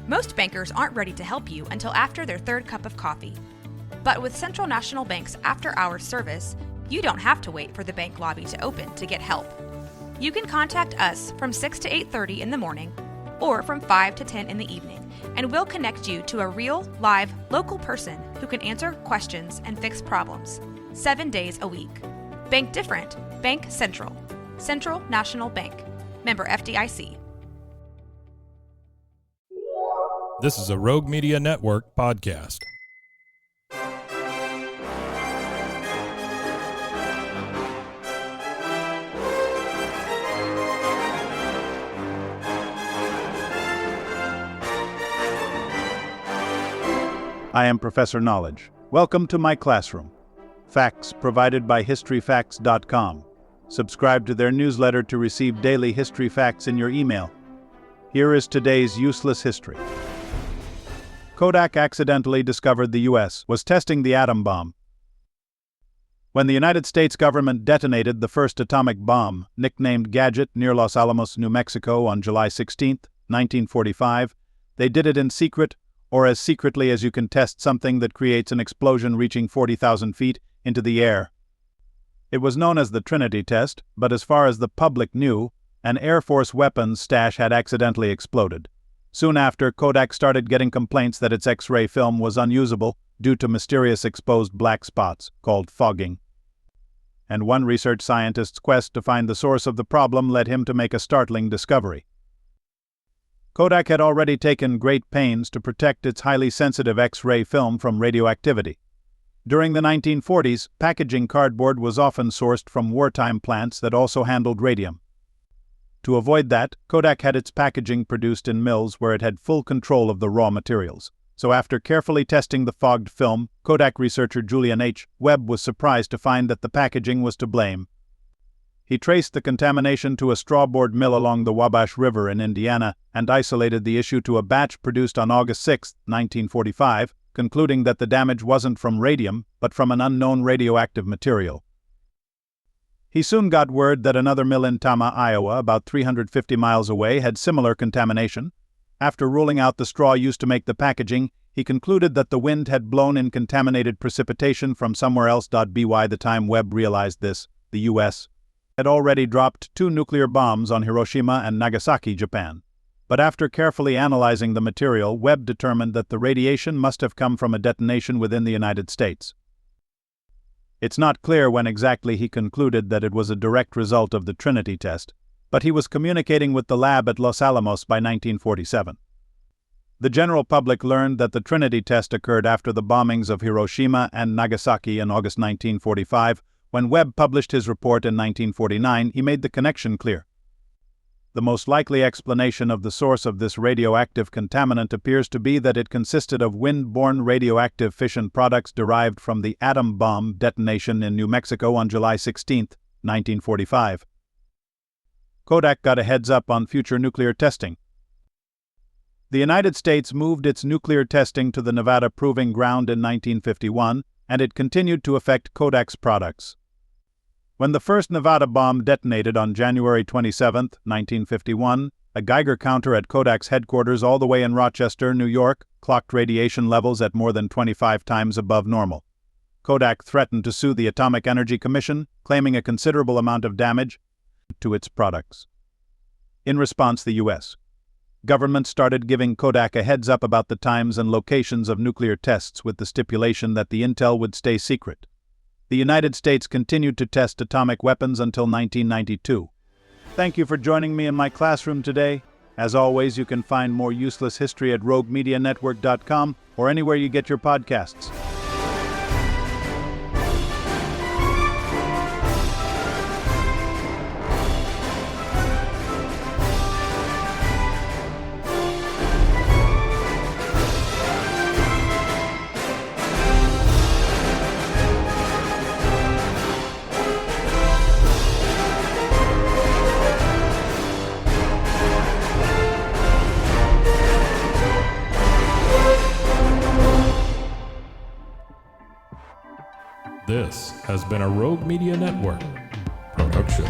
Most bankers aren't ready to help you until after their third cup of coffee. But with Central National Bank's after-hours service, you don't have to wait for the bank lobby to open to get help. You can contact us from 6 to 8:30 in the morning or from 5 to 10 in the evening, and we'll connect you to a real, live, local person who can answer questions and fix problems 7 days a week. Bank different. Bank Central. Central National Bank. Member FDIC. This is a Rogue Media Network podcast. I am Professor Knowledge. Welcome to my classroom. Facts provided by historyfacts.com. Subscribe to their newsletter to receive daily history facts in your email. Here is today's useless history. Kodak accidentally discovered the U.S. was testing the atom bomb. When the United States government detonated the first atomic bomb, nicknamed Gadget, near Los Alamos, New Mexico on July 16, 1945, they did it in secret, or as secretly as you can test something that creates an explosion reaching 40,000 feet into the air. It was known as the Trinity Test, but as far as the public knew, an Air Force weapons stash had accidentally exploded. Soon after, Kodak started getting complaints that its X-ray film was unusable due to mysterious exposed black spots, called fogging. And one research scientist's quest to find the source of the problem led him to make a startling discovery. Kodak had already taken great pains to protect its highly sensitive X-ray film from radioactivity. During the 1940s, packaging cardboard was often sourced from wartime plants that also handled radium. To avoid that, Kodak had its packaging produced in mills where it had full control of the raw materials. So after carefully testing the fogged film, Kodak researcher Julian H. Webb was surprised to find that the packaging was to blame. He traced the contamination to a strawboard mill along the Wabash River in Indiana and isolated the issue to a batch produced on August 6, 1945, concluding that the damage wasn't from radium, but from an unknown radioactive material. He soon got word that another mill in Tama, Iowa, about 350 miles away, had similar contamination. After ruling out the straw used to make the packaging, he concluded that the wind had blown in contaminated precipitation from somewhere else. By the time Webb realized this, the U.S. had already dropped 2 nuclear bombs on Hiroshima and Nagasaki, Japan. But after carefully analyzing the material, Webb determined that the radiation must have come from a detonation within the United States. It's not clear when exactly he concluded that it was a direct result of the Trinity Test, but he was communicating with the lab at Los Alamos by 1947. The general public learned that the Trinity Test occurred after the bombings of Hiroshima and Nagasaki in August 1945. When Webb published his report in 1949, he made the connection clear. The most likely explanation of the source of this radioactive contaminant appears to be that it consisted of wind-borne radioactive fission products derived from the atom bomb detonation in New Mexico on July 16, 1945. Kodak got a heads-up on future nuclear testing. The United States moved its nuclear testing to the Nevada Proving Ground in 1951, and it continued to affect Kodak's products. When the first Nevada bomb detonated on January 27, 1951, a Geiger counter at Kodak's headquarters all the way in Rochester, New York, clocked radiation levels at more than 25 times above normal. Kodak threatened to sue the Atomic Energy Commission, claiming a considerable amount of damage to its products. In response, the U.S. government started giving Kodak a heads-up about the times and locations of nuclear tests with the stipulation that the intel would stay secret. The United States continued to test atomic weapons until 1992. Thank you for joining me in my classroom today. As always, you can find more useless history at roguemedianetwork.com or anywhere you get your podcasts. This has been a Rogue Media Network production.